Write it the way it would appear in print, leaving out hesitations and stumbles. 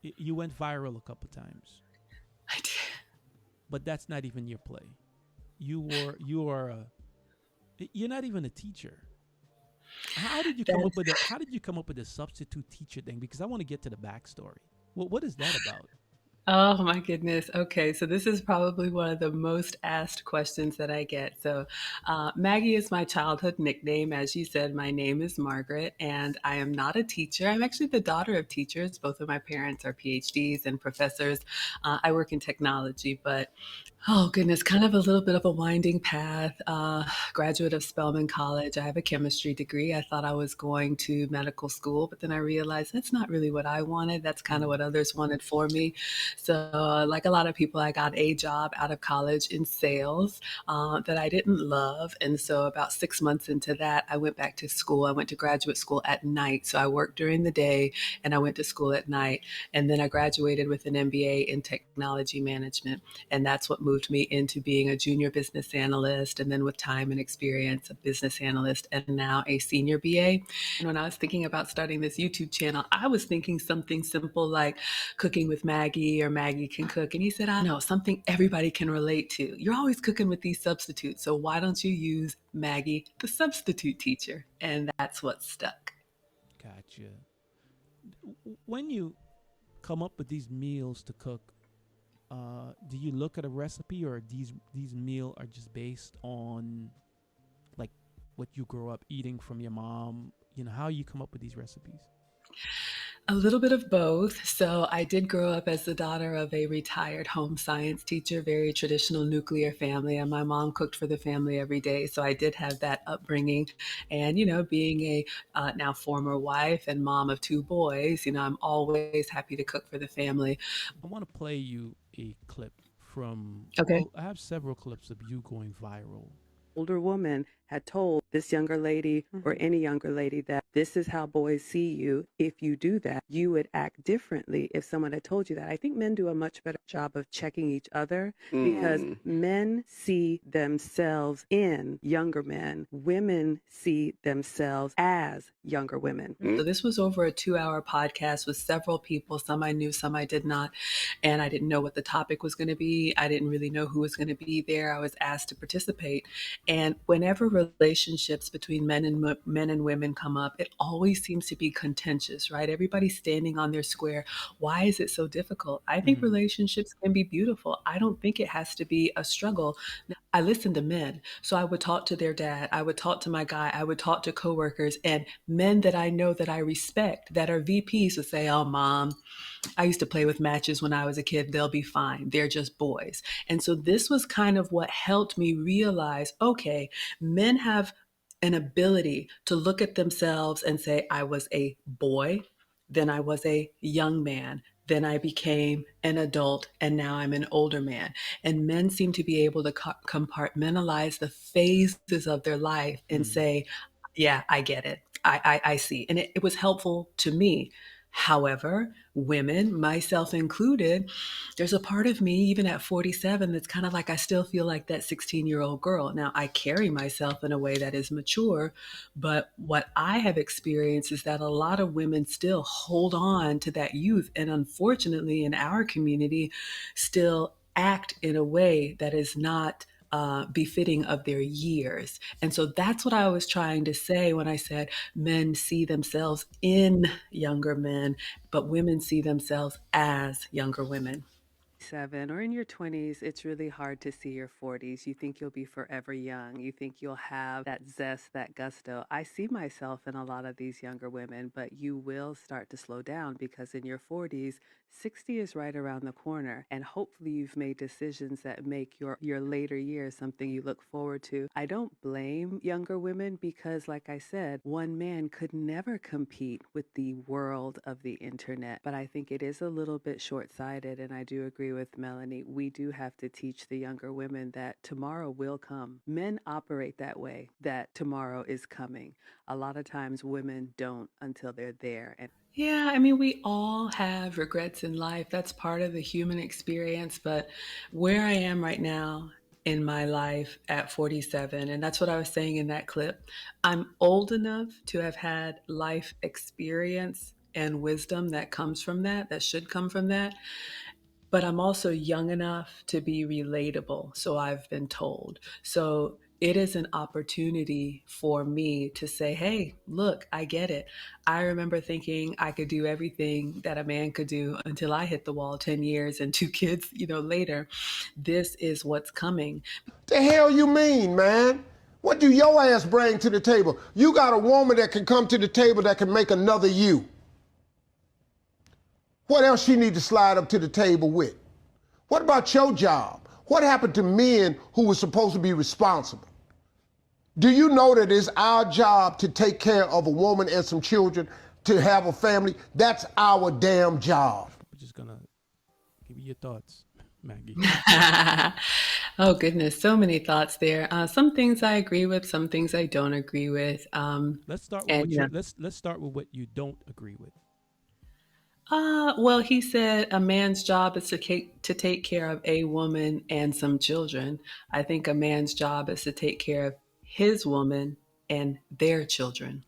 You went viral a couple times, I did. but that's not even your play. You are a you're not even a teacher. How did you come up That's with the How did you come up with the substitute teacher thing? Because I want to get to the backstory. What is that about? Oh my goodness. Okay, so this is probably one of the most asked questions that I get. So, Maggie is my childhood nickname. As you said, my name is Margaret, and I am not a teacher. I'm actually the daughter of teachers. Both of my parents are PhDs and professors. I work in technology, but oh goodness, kind of a little bit of a winding path. Graduate of Spelman College. I have a chemistry degree. I thought I was going to medical school, but then I realized that's not really what I wanted. That's kind of Mm. what others wanted for me. So, like a lot of people, I got a job out of college in sales that I didn't love. And so, about 6 months into that, I went back to school. I went to graduate school at night. So, I worked during the day and I went to school at night. And then I graduated with an MBA in technology management. And that's what moved me into being a junior business analyst. And then, with time and experience, a business analyst, and now a senior BA. And when I was thinking about starting this YouTube channel, I was thinking something simple like cooking with Maggie or Maggie can cook. And he said, I know something everybody can relate to. You're always cooking with these substitutes. So why don't you use Maggie, the substitute teacher? And that's what stuck. Gotcha. When you come up with these meals to cook, do you look at a recipe, or these meal are just based on like what you grew up eating from your mom? You know how you come up with these recipes. A little bit of both. So I did grow up as the daughter of a retired home science teacher, very traditional nuclear family, and my mom cooked for the family every day. So I did have that upbringing. And, being a now former wife and mom of two boys, I'm always happy to cook for the family. I want to play you a clip from. Okay. Well, I have several clips of you going viral. Older woman had told this younger lady or any younger lady that this is how boys see you. If you do that, you would act differently if someone had told you that. I think men do a much better job of checking each other because men see themselves in younger men. Women see themselves as younger women. So this was over a 2-hour podcast with several people. Some I knew, some I did not. And I didn't know what the topic was going to be. I didn't really know who was going to be there. I was asked to participate. And whenever relationships between men and women come up, it always seems to be contentious, right? Everybody's standing on their square. Why is it so difficult? I think Mm. relationships can be beautiful. I don't think it has to be a struggle. I listened to men. So I would talk to their dad. I would talk to my guy. I would talk to coworkers, and men that I know that I respect that are VPs would say, oh, mom, I used to play with matches when I was a kid. They'll be fine. They're just boys. And so this was kind of what helped me realize, okay, men have an ability to look at themselves and say, I was a boy, then I was a young man, then I became an adult, and now I'm an older man. And men seem to be able to compartmentalize the phases of their life and Mm. say, yeah, I get it. I see. And it was helpful to me. However, women, myself included, there's a part of me, even at 47, that's kind of like I still feel like that 16-year-old girl. Now, I carry myself in a way that is mature, but what I have experienced is that a lot of women still hold on to that youth. And unfortunately, in our community, still act in a way that is not befitting of their years. And so that's what I was trying to say when I said men see themselves in younger men, but women see themselves as younger women. Seven or in your 20s, it's really hard to see your 40s. You think you'll be forever young. You think you'll have that zest, that gusto. I see myself in a lot of these younger women, but you will start to slow down because in your 40s, 60 is right around the corner. And hopefully you've made decisions that make your later years something you look forward to. I don't blame younger women because, like I said, one man could never compete with the world of the internet. But I think it is a little bit short sighted. And I do agree with Melanie. We do have to teach the younger women that tomorrow will come. Men operate that way, that tomorrow is coming. A lot of times women don't until they're there. And Yeah, I mean, we all have regrets in life. That's part of the human experience. But where I am right now in my life at 47, and that's what I was saying in that clip, I'm old enough to have had life experience and wisdom that comes from that, that should come from that. But I'm also young enough to be relatable, so I've been told. So it is an opportunity for me to say, hey, look, I get it. I remember thinking I could do everything that a man could do until I hit the wall 10 years and two kids, later. This is what's coming. The hell you mean, man? What do your ass bring to the table? You got a woman that can come to the table that can make another you. What else she need to slide up to the table with? What about your job? What happened to men who were supposed to be responsible? Do you know that it's our job to take care of a woman and some children, to have a family? That's our damn job. We're just gonna give you your thoughts, Maggie. Oh goodness, so many thoughts there. Some things I agree with, some things I don't agree with. Let's start with let's start with what you don't agree with. Well, he said a man's job is to take care of a woman and some children. I think a man's job is to take care of his woman and their children.